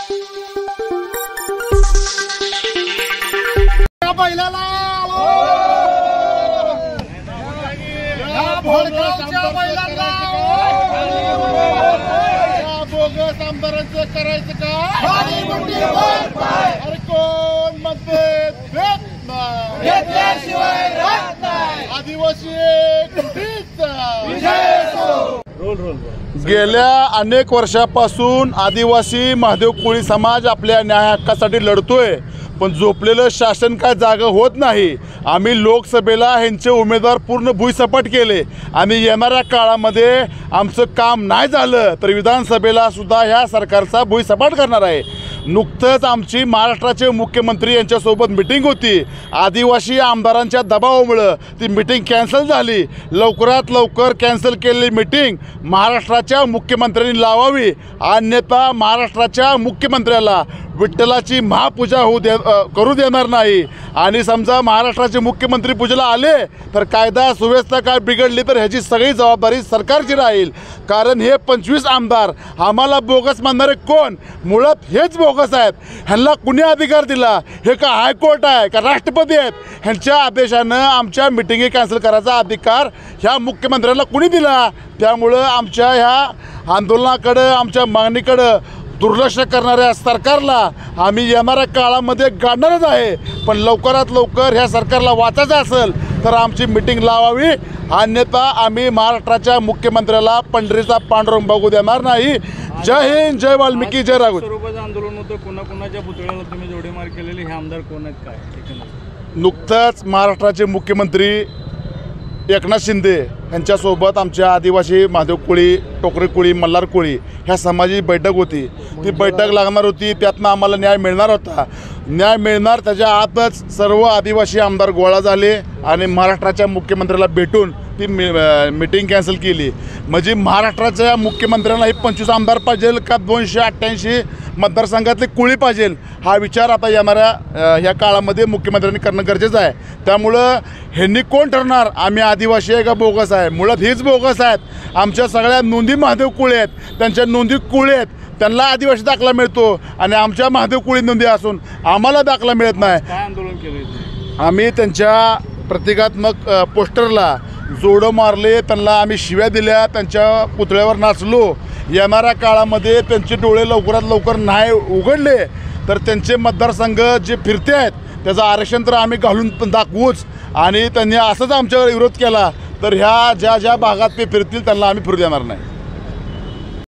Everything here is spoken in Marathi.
बोगस आमदारांचं करायचं का? अरे कोण म्हणते आदिवासी गेल्या अनेक वर्षापासून आदिवासी महादेव कोळी समाज आपल्या न्याय हक्कासाठी लढतोय, पण झोपलेलं शासन काय जागा होत नाही। आम्ही लोकसभेला ह्यांचे उमेदवार पूर्ण भुईसपाट केले आणि येणाऱ्या काळामध्ये आमचं काम नाही झालं तर विधानसभेला सुद्धा ह्या सरकारचा भुईसपाट करणार आहे। नुकतंच आमची महाराष्ट्राचे मुख्यमंत्री यांच्यासोबत मीटिंग होती। आदिवासी आमदारांच्या दबावामुळे ती मीटिंग कॅन्सल झाली। लवकरात लवकर कॅन्सल केलेली मीटिंग महाराष्ट्राच्या मुख्यमंत्र्यांनी लावावी, अन्यथा महाराष्ट्राच्या मुख्यमंत्र्याला विठ्ठलाची महापूजा करू देणार नाही। आणि समजा महाराष्ट्राचे मुख्यमंत्री पूजेला आले तर कायदा सुव्यवस्था काय बिघडली तर ह्याची सगळी जबाबदारी सरकारची राहील। कारण हे 25 आमदार आम्हाला बोगस मानणारे कोण? मुळात हेच बोगस आहेत। ह्यांना कुणी अधिकार दिला? हे का हायकोर्ट आहे का राष्ट्रपती आहेत? ह्यांच्या आदेशानं आमच्या मिटिंगी कॅन्सल करायचा अधिकार ह्या मुख्यमंत्र्यांना कुणी दिला? त्यामुळं आमच्या ह्या आंदोलनाकडं, आमच्या मागणीकडं दुर्लक्ष करणाऱ्या सरकारला आम्ही येणाऱ्या काळामध्ये गाडणारच आहे। पण लवकरात लवकर ह्या सरकारला वाचायचं असेल तर आमची मीटिंग लावावी, अन्यथा आम्ही महाराष्ट्राच्या मुख्यमंत्र्याला पंढरीचा पांडुरंग बघू देणार नाही। जय हिंद, जय वाल्मिकी, जय राघव। स्वरूपाचं आंदोलन होतं, कोणाकोणाच्या पुतळ्याला तुम्ही जोडीमार केलेली, हे आमदार कोण आहेत काय? नुकतंच महाराष्ट्राचे मुख्यमंत्री एकनाथ शिंदे यांच्यासोबत आमच्या आदिवासी महादेव कोळी, टोकरे कोळी, मल्हार कोळी ह्या समाजाची बैठक होती। ती बैठक लागणार होती, त्यातनं आम्हाला न्याय मिळणार होता। न्याय मिळणार त्याच्या आतच सर्व आदिवासी आमदार गोळा झाले आणि महाराष्ट्राच्या मुख्यमंत्र्याला भेटून ती मीटिंग कॅन्सल केली। म्हणजे महाराष्ट्राच्या मुख्यमंत्र्यांना हे 25 आमदार पाहिजे का 288 मतदारसंघातले कोळी पाहिजे, हा विचार आता येणाऱ्या ह्या काळामध्ये मुख्यमंत्र्यांनी करणं गरजेचं आहे। त्यामुळं ह्यांनी कोण ठरणार आम्ही आदिवासी आहे का बोगस आहे? मुळात हेच बोगस आहेत। आमच्या सगळ्या नोंदी महादेव कोळी आहेत, त्यांच्या नोंदी कोळी आहेत, त्यांना आदिवासी दाखला मिळतो आणि आमच्या महादेव कोळी नोंदी असून आम्हाला दाखला मिळत नाही। काय आंदोलन केलं? आम्ही त्यांच्या प्रतिकात्मक पोस्टरला जोडं मारले, त्यांना आम्ही शिव्या दिल्या, त्यांच्या पुतळ्यावर नाचलो। येणाऱ्या काळामध्ये त्यांचे डोळे लवकरात लवकर नाही उघडले तर त्यांचे मतदारसंघ जे फिरते आहेत त्याचं आरक्षण तर आम्ही घालून दाखवूच। आणि त्यांनी असंच आमच्यावर विरोध केला तर ह्या ज्या भागात ते फिरतील त्यांना आम्ही फिरू देणार नाही।